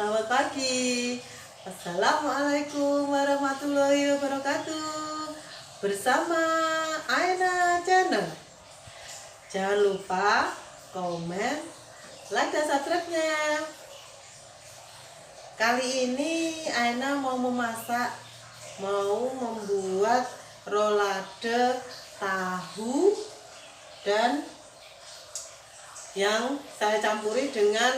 Selamat pagi. Assalamualaikum warahmatullahi wabarakatuh. Bersama Aina Channel. Jangan lupa komen, like dan subscribe-nya. Kali ini Aina mau membuat rolade tahu dan yang saya campuri dengan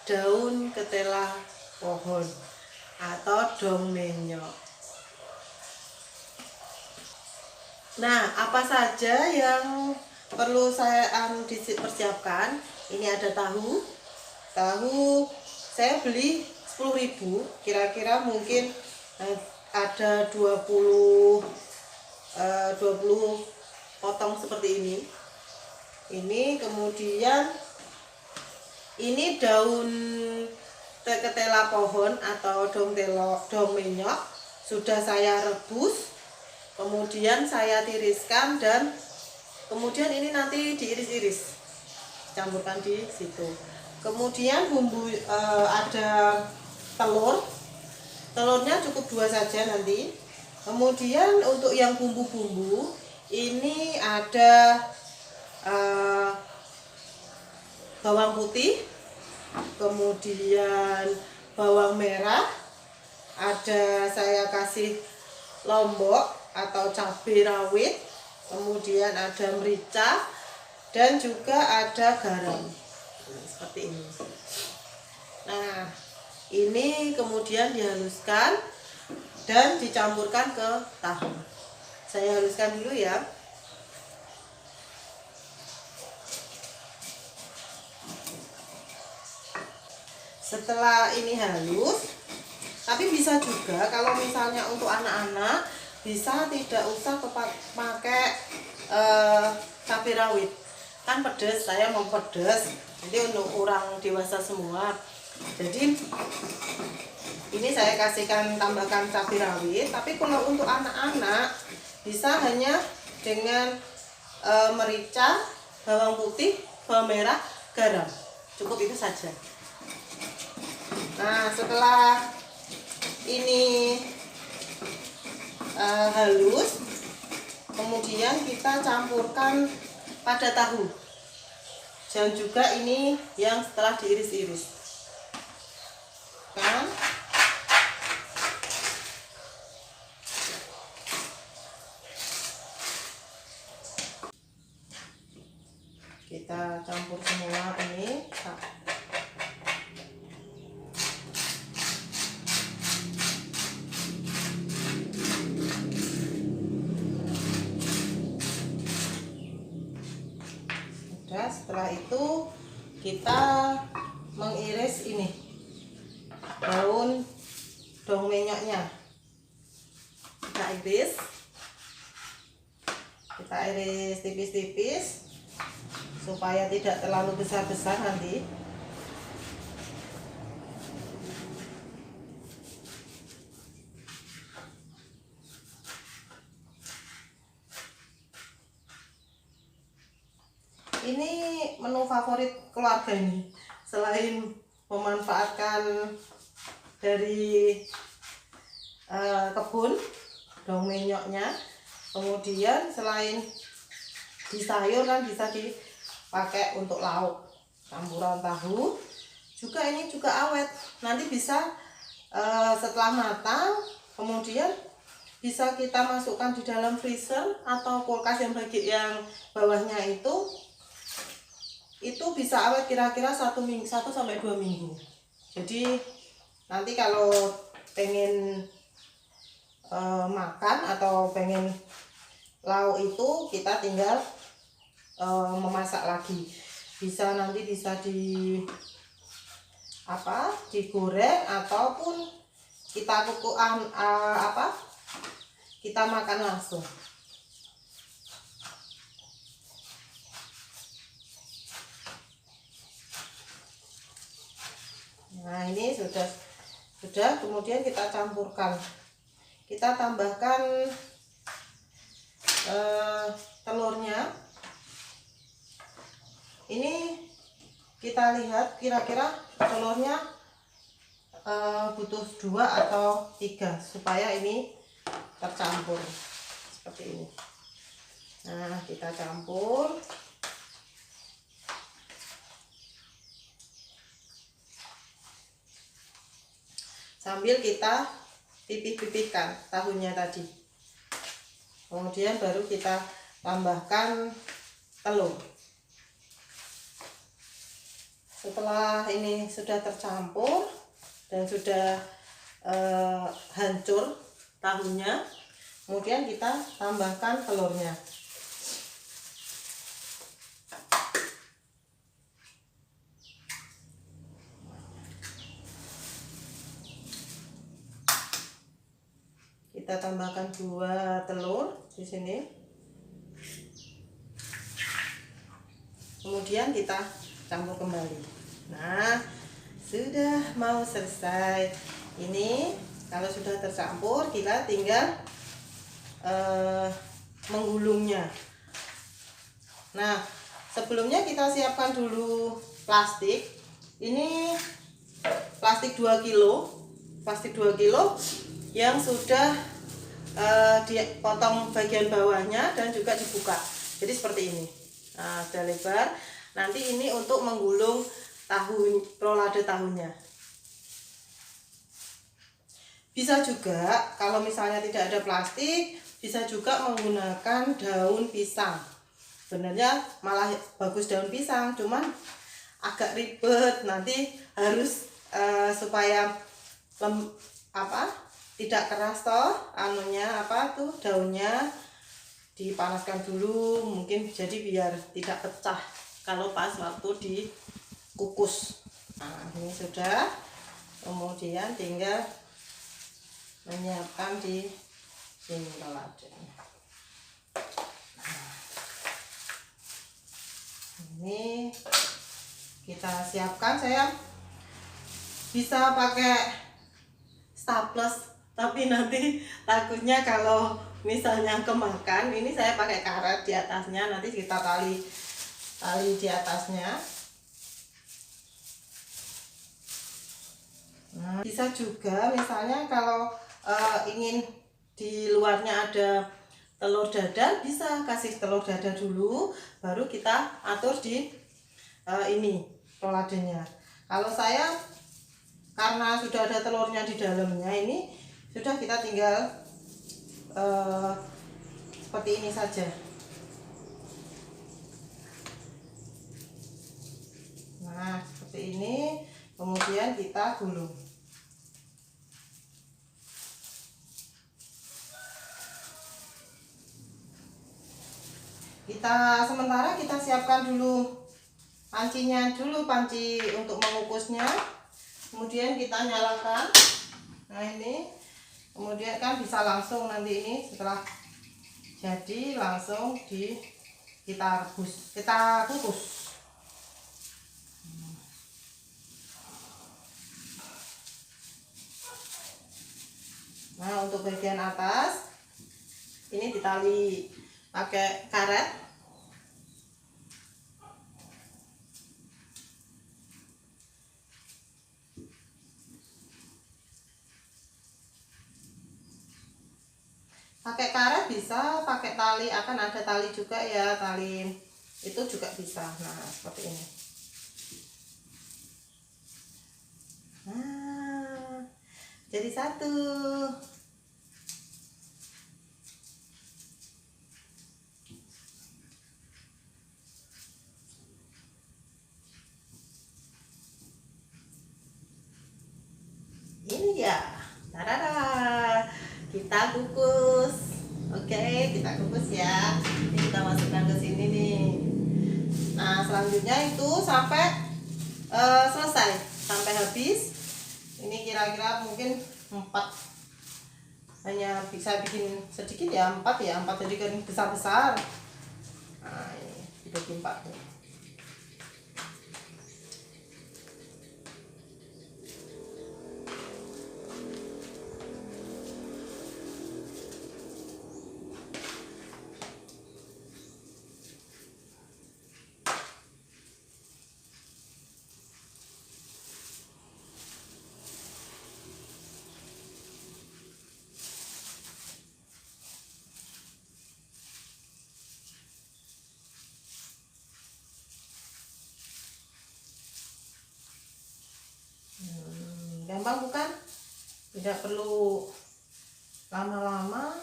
daun ketela pohon atau dong menyok. Nah, apa saja yang perlu saya persiapkan? Ini ada tahu. Tahu saya beli 10.000, kira-kira mungkin ada 20 potong seperti ini. Ini kemudian ini daun ketela pohon atau dong menyok sudah saya rebus, kemudian saya tiriskan dan kemudian ini nanti diiris-iris, campurkan di situ. Kemudian bumbu ada telurnya cukup 2 saja nanti. Kemudian untuk yang bumbu-bumbu ini ada bawang putih, kemudian bawang merah, ada saya kasih lombok atau cabai rawit, kemudian ada merica dan juga ada garam. Nah, seperti ini. Nah, ini kemudian dihaluskan dan dicampurkan ke tahu. Saya haluskan dulu ya. Setelah ini halus, tapi bisa juga kalau misalnya untuk anak-anak bisa tidak usah pakai cabai rawit, kan pedas, saya mau pedas, jadi untuk orang dewasa semua. Jadi ini saya tambahkan cabai rawit, tapi kalau untuk anak-anak bisa hanya dengan merica, bawang putih, bawang merah, garam, cukup itu saja. Nah, setelah ini halus, kemudian kita campurkan pada tahu dan juga ini yang setelah diiris-iris kan. Kita campur semua ini. Setelah itu kita mengiris ini daun dong menyoknya, kita iris tipis-tipis supaya tidak terlalu besar-besar nanti. Ini menu favorit keluarga ini, selain memanfaatkan dari kebun dong menyoknya, kemudian selain di sayur kan bisa dipakai untuk lauk campuran tahu juga. Ini juga awet, nanti bisa setelah matang kemudian bisa kita masukkan di dalam freezer atau kulkas yang bawahnya itu bisa awet kira-kira 1 sampai 2 minggu. Jadi nanti kalau pengen makan atau pengen lauk itu kita tinggal memasak lagi. Nanti bisa digoreng ataupun kita kita makan langsung. Nah, ini sudah kemudian kita campurkan, kita tambahkan telurnya. Ini kita lihat kira-kira telurnya butuh 2 atau 3 supaya ini tercampur seperti ini. Nah, kita campur. Sambil kita pipih-pipihkan tahunya tadi. Kemudian baru kita tambahkan telur. Setelah ini sudah tercampur dan sudah hancur tahunya, kemudian kita tambahkan telurnya. Kita tambahkan 2 telur di sini. Kemudian kita campur kembali. Nah, sudah mau selesai. Ini kalau sudah tercampur, kita tinggal menggulungnya. Nah, sebelumnya kita siapkan dulu plastik. Ini plastik 2 kilo. Plastik 2 kilo yang sudah dipotong bagian bawahnya dan juga dibuka. Jadi seperti ini. Nah, sudah lebar. Nanti ini untuk menggulung rolade tahunya. Bisa juga kalau misalnya tidak ada plastik, bisa juga menggunakan daun pisang. Sebenarnya malah bagus daun pisang, cuman agak ribet. Nanti harus supaya tidak keras toh daunnya dipanaskan dulu, mungkin jadi biar tidak pecah kalau pas waktu dikukus. Nah, ini sudah. Kemudian tinggal menyiapkan di sini roladenya. Ini kita siapkan. Saya bisa pakai staples, tapi nanti takutnya kalau misalnya kemakan. Ini saya pakai karet di atasnya, nanti kita tali di atasnya. Nah, bisa juga misalnya kalau ingin di luarnya ada telur dadar, bisa kasih telur dadar dulu, baru kita atur di ini roladenya. Kalau saya karena sudah ada telurnya di dalamnya, ini sudah kita tinggal seperti ini saja. Nah, seperti ini. Kemudian kita gulung. Sementara kita siapkan dulu pancinya dulu, panci untuk mengukusnya. Kemudian kita nyalakan. Nah, ini kemudian kan bisa langsung nanti ini setelah jadi langsung kita kukus. Nah, untuk bagian atas ini ditali pakai karet. Pakai karet bisa, pakai tali, akan ada tali juga ya, tali itu juga bisa. Nah, seperti ini. Nah, jadi satu. Ini ya, tarara, kita kukus. Oke, kita kukus ya. Ini kita masukkan ke sini nih. Nah, selanjutnya itu sampai selesai, sampai habis. Ini kira-kira mungkin 4, hanya bisa bikin sedikit ya, 4 jadi kan besar-besar. Nah, ini dibagi 4 nih. Gampang bukan? Tidak perlu lama-lama.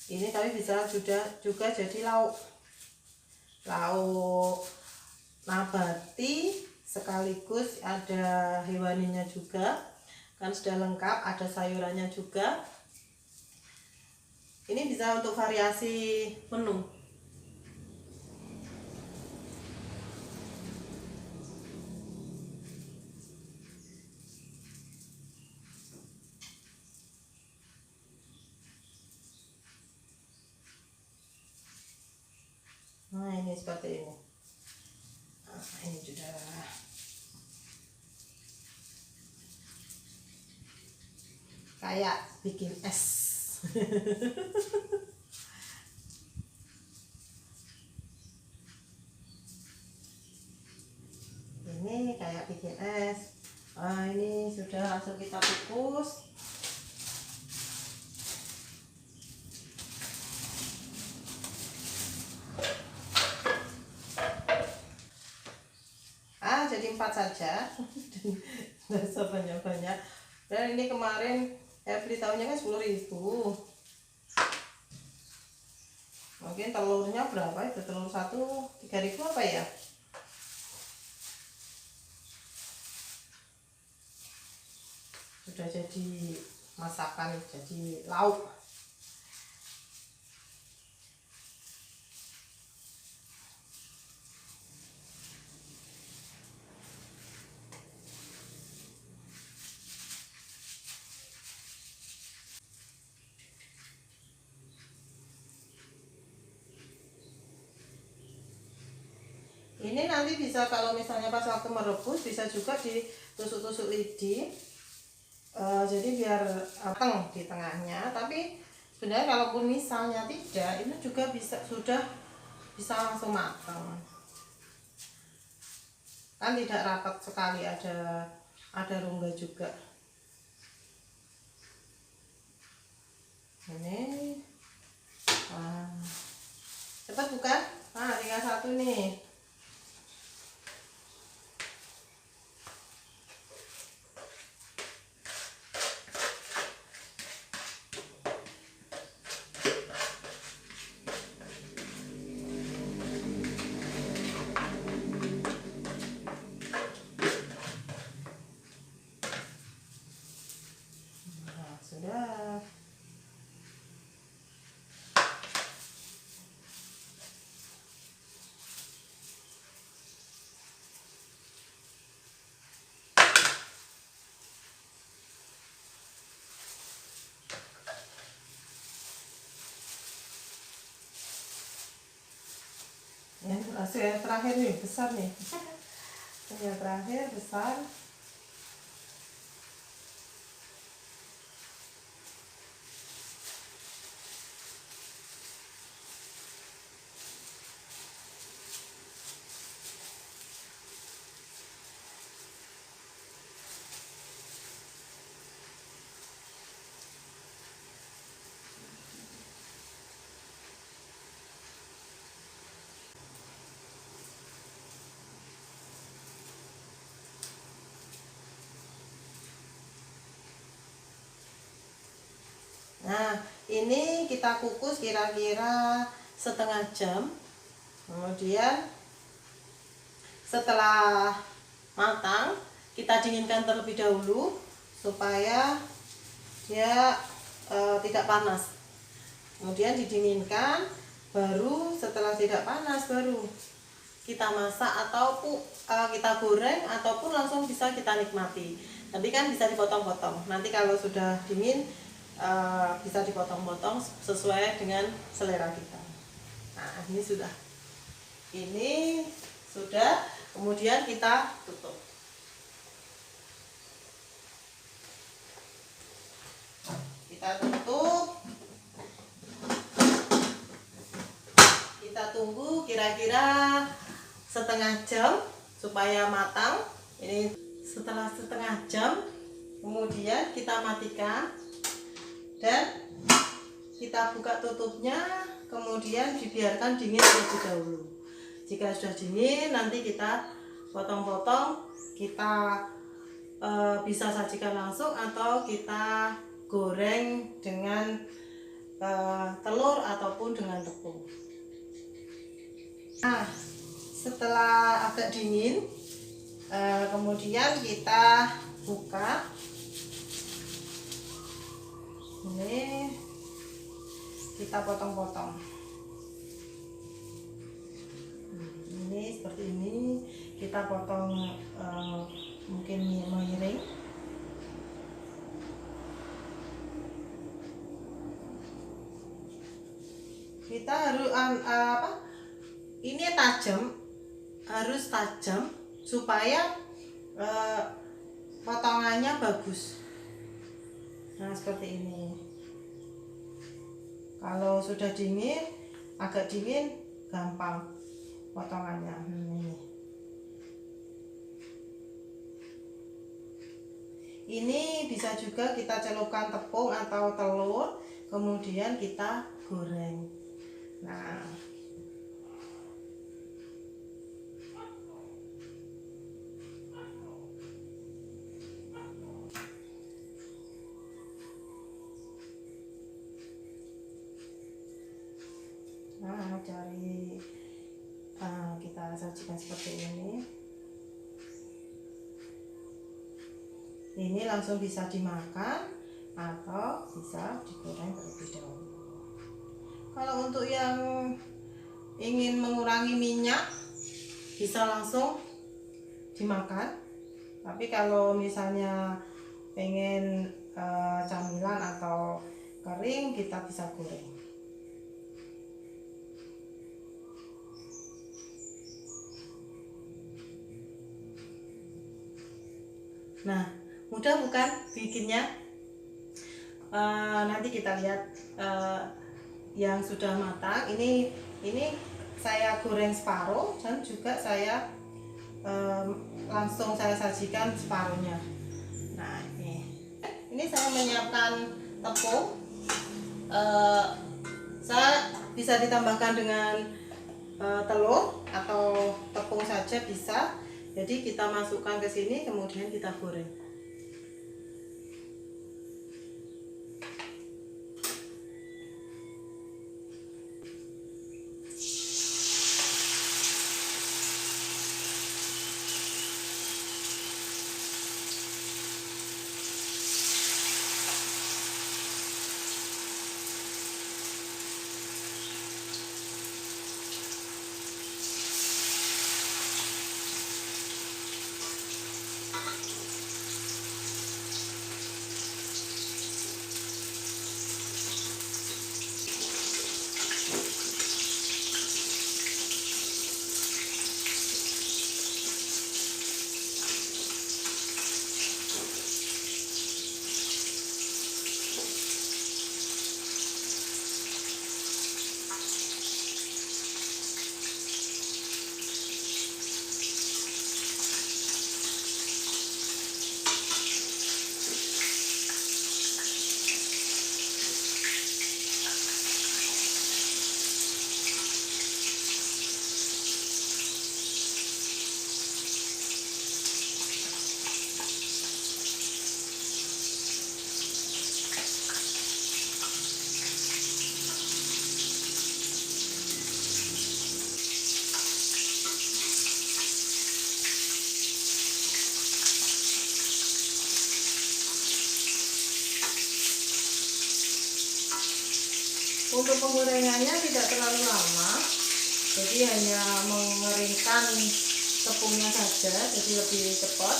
Ini tapi bisa juga jadi lauk nabati, sekaligus ada hewaninya juga, kan sudah lengkap, ada sayurannya juga. Ini bisa untuk variasi menu. Nah, ini seperti ini. Nah, ini sudah kayak bikin es. Ini kayak bikin es. Nah, ini sudah langsung kita kukus. Jadi 4 saja. Nggak usah banyak-banyak. Dan ini kemarin beli tahunnya kan 10.000. Mungkin telurnya berapa itu? Telur satu 3.000 apa ya? Sudah jadi masakan, jadi lauk. Ini nanti bisa, kalau misalnya pas waktu merebus, bisa juga ditusuk-tusuk lidi, jadi biar matang di tengahnya. Tapi sebenarnya kalaupun misalnya tidak, ini juga sudah bisa langsung matang, kan tidak rapat sekali, ada rongga juga. Ini cepat bukan? Nah, tinggal satu nih. Sudah. Yang terakhir nih besar nih. Yang terakhir besar. Nah, ini kita kukus kira-kira setengah jam. Kemudian setelah matang, kita dinginkan terlebih dahulu supaya dia tidak panas. Kemudian didinginkan, baru setelah tidak panas baru kita masak ataupun kita goreng, ataupun langsung bisa kita nikmati. Tapi kan bisa dipotong-potong. Nanti kalau sudah dingin bisa dipotong-potong sesuai dengan selera kita. Nah, ini sudah. Ini sudah. Kemudian kita tutup. Kita tutup. Kita tunggu kira-kira setengah jam supaya matang. Ini setelah setengah jam, kemudian kita matikan dan kita buka tutupnya, kemudian dibiarkan dingin terlebih dahulu. Jika sudah dingin, nanti kita potong-potong, kita bisa sajikan langsung atau kita goreng dengan telur ataupun dengan tepung. Nah, setelah agak dingin, kemudian kita buka. Ini kita potong-potong. Ini seperti ini, kita potong mungkin miring. Kita harus ini harus tajam supaya potongannya bagus. Nah, seperti ini. Kalau sudah dingin, agak dingin, gampang potongannya. Ini bisa juga kita celupkan tepung atau telur, kemudian kita goreng. Nah, kita sajikan seperti ini. Ini langsung bisa dimakan atau bisa digoreng terlebih dahulu. Kalau untuk yang ingin mengurangi minyak, bisa langsung dimakan. Tapi kalau misalnya pengen camilan atau kering, kita bisa goreng. Nah, mudah bukan bikinnya? Nanti kita lihat yang sudah matang. Ini saya goreng separuh dan juga saya langsung saya sajikan separuhnya. Nah, ini saya menyiapkan tepung. Saya bisa ditambahkan dengan telur atau tepung saja bisa. Jadi kita masukkan ke sini, kemudian kita goreng. Untuk penggorengannya tidak terlalu lama, jadi hanya mengeringkan tepungnya saja, jadi lebih cepat.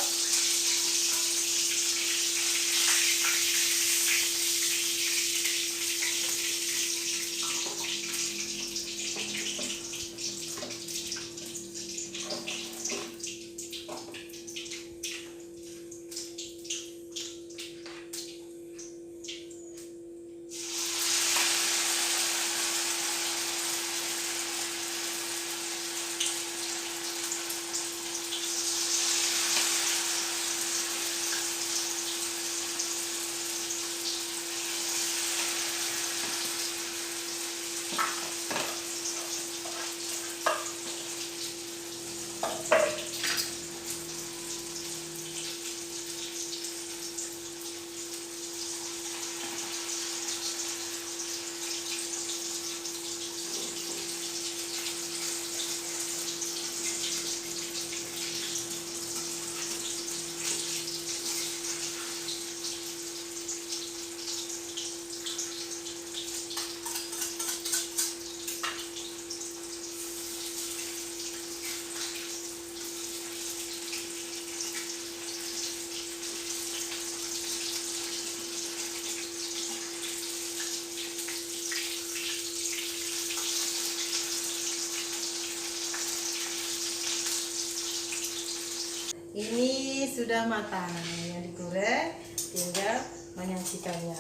Ini sudah matang, yang digoreng, tinggal menyajikannya.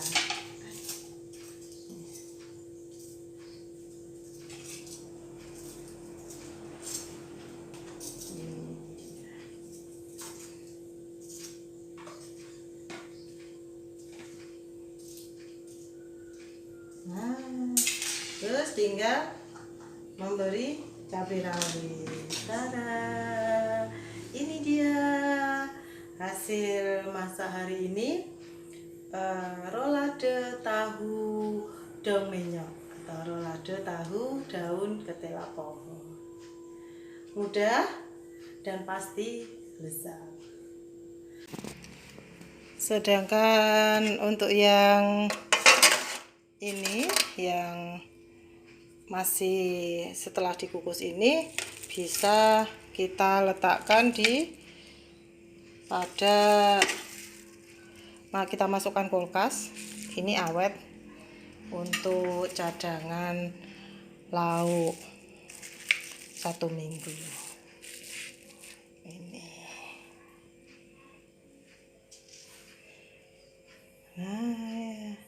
Nah, terus tinggal memberi cabai rawit. Tada, ini dia hasil masak hari ini, rolade tahu daun menyok atau rolade tahu daun ketela pohon. Mudah dan pasti lezat. Sedangkan untuk yang ini yang masih setelah dikukus ini bisa kita letakkan kita masukkan kulkas. Ini awet untuk cadangan lauk 1 minggu. Ini. Nah,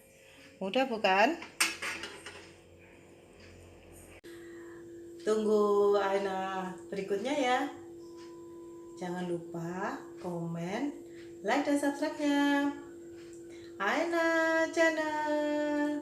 mudah bukan? Tunggu Aina berikutnya ya. Jangan lupa komen, like dan subscribe-nya. Aina Channel.